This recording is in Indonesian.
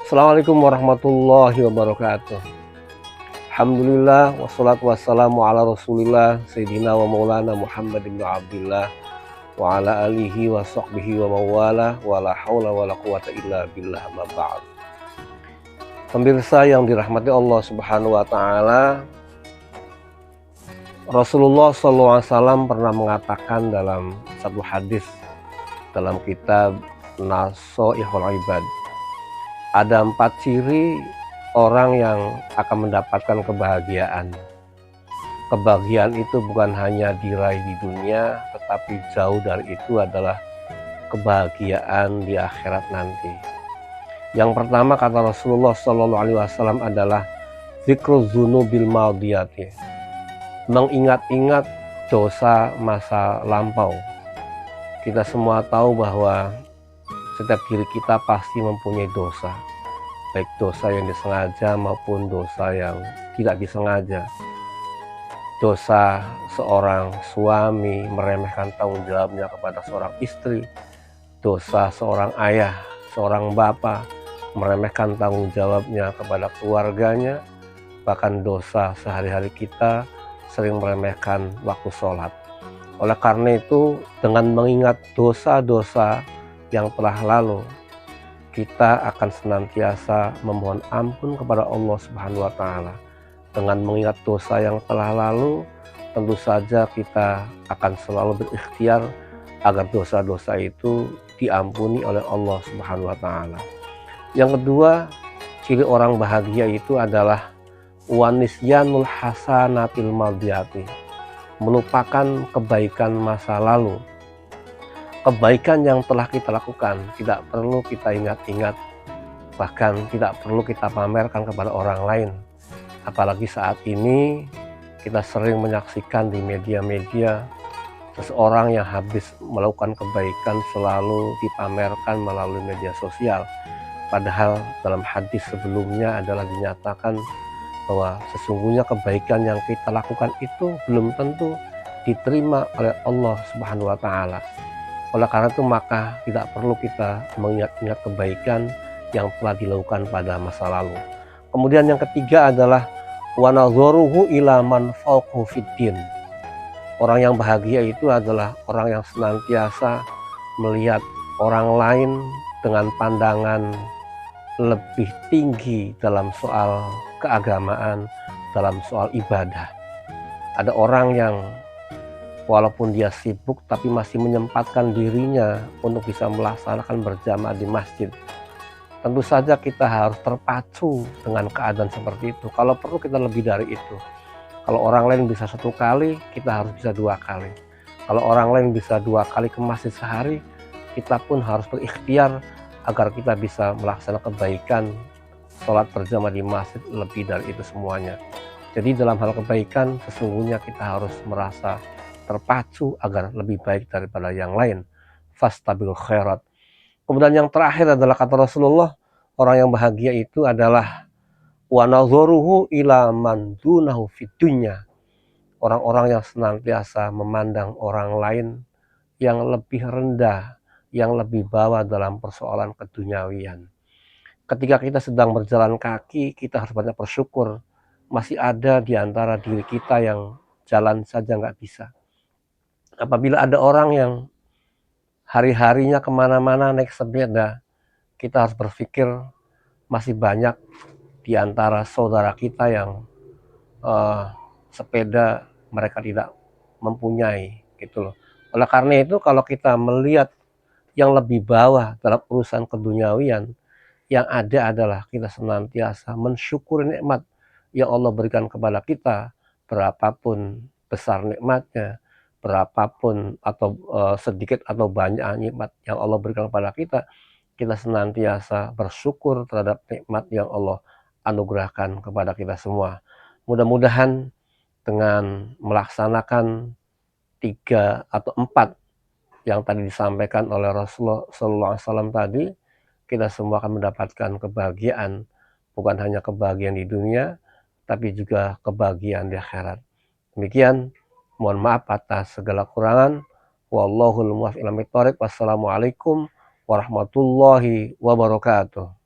Assalamualaikum warahmatullahi wabarakatuh. Alhamdulillah wassalatu wassalamu ala Rasulillah Sayyidina wa Maulana Muhammad ibn Abdillah wa ala alihi wa sahbihi wa mawala wa la hawla wa la quwata illa billah ma ba'd. Pemirsa yang dirahmati Allah Subhanahu wa taala, Rasulullah SAW pernah mengatakan dalam satu hadis dalam kitab Nasoihul Ibad, ada 4 ciri orang yang akan mendapatkan kebahagiaan. Kebahagiaan itu bukan hanya diraih di dunia, tetapi jauh dari itu adalah kebahagiaan di akhirat nanti. Yang pertama kata Rasulullah SAW adalah zikrul dzunubil madiyati, mengingat-ingat dosa masa lampau. Kita semua tahu bahwa setiap diri kita pasti mempunyai dosa, baik dosa yang disengaja maupun dosa yang tidak disengaja. Dosa seorang suami meremehkan tanggung jawabnya kepada seorang istri, dosa seorang ayah, seorang bapak meremehkan tanggung jawabnya kepada keluarganya, bahkan dosa sehari-hari kita sering meremehkan waktu sholat. Oleh karena itu, dengan mengingat dosa-dosa yang telah lalu, kita akan senantiasa memohon ampun kepada Allah Subhanahu wa taala. Dengan mengingat dosa yang telah lalu, tentu saja kita akan selalu berikhtiar agar dosa-dosa itu diampuni oleh Allah Subhanahu wa taala. Yang kedua, ciri orang bahagia itu adalah wanisyanul hasanatil madiyati, melupakan kebaikan masa lalu. Kebaikan yang telah kita lakukan tidak perlu kita ingat-ingat, bahkan tidak perlu kita pamerkan kepada orang lain. Apalagi saat ini kita sering menyaksikan di media-media seseorang yang habis melakukan kebaikan selalu dipamerkan melalui media sosial. Padahal dalam hadis sebelumnya adalah dinyatakan bahwa sesungguhnya kebaikan yang kita lakukan itu belum tentu diterima oleh Allah Subhanahu wa taala. Oleh karena itu maka tidak perlu kita mengingat-ingat kebaikan yang telah dilakukan pada masa lalu. Kemudian yang ketiga adalah wa nadharuhu ila man fawqahu fiddin. Orang yang bahagia itu adalah orang yang senantiasa melihat orang lain dengan pandangan lebih tinggi dalam soal keagamaan, dalam soal ibadah. Ada orang yang walaupun dia sibuk tapi masih menyempatkan dirinya untuk bisa melaksanakan berjamaah di masjid. Tentu saja kita harus terpacu dengan keadaan seperti itu. Kalau perlu kita lebih dari itu. Kalau orang lain bisa 1 kali, kita harus bisa 2 kali. Kalau orang lain bisa 2 kali ke masjid sehari, kita pun harus berikhtiar agar kita bisa melaksanakan kebaikan sholat berjamaah di masjid lebih dari itu semuanya. Jadi dalam hal kebaikan sesungguhnya kita harus merasa terpacu agar lebih baik daripada yang lain. Fastabil khairat. Kemudian yang terakhir adalah kata Rasulullah, orang yang bahagia itu adalah wa nadharuhu ila man dunahu fid dunya. Orang-orang yang senantiasa memandang orang lain yang lebih rendah, yang lebih bawah dalam persoalan keduniawian. Ketika kita sedang berjalan kaki, kita harus banyak bersyukur. Masih ada di antara diri kita yang jalan saja nggak bisa. Apabila ada orang yang hari-harinya kemana-mana naik sepeda, kita harus berpikir masih banyak di antara saudara kita yang sepeda mereka tidak mempunyai gitu loh. Oleh karena itu kalau kita melihat yang lebih bawah dalam urusan keduniawian, yang ada adalah kita senantiasa mensyukuri nikmat yang Allah berikan kepada kita, berapapun besar nikmatnya, berapapun atau sedikit atau banyak nikmat yang Allah berikan kepada kita, kita senantiasa bersyukur terhadap nikmat yang Allah anugerahkan kepada kita semua. Mudah-mudahan dengan melaksanakan 3 atau 4 yang tadi disampaikan oleh Rasulullah SAW tadi, kita semua akan mendapatkan kebahagiaan, bukan hanya kebahagiaan di dunia, tapi juga kebahagiaan di akhirat. Demikian, mohon maaf atas segala kurangan. Wallahul muwaffiq ila aqwamit thoriq. Wassalamualaikum warahmatullahi wabarakatuh.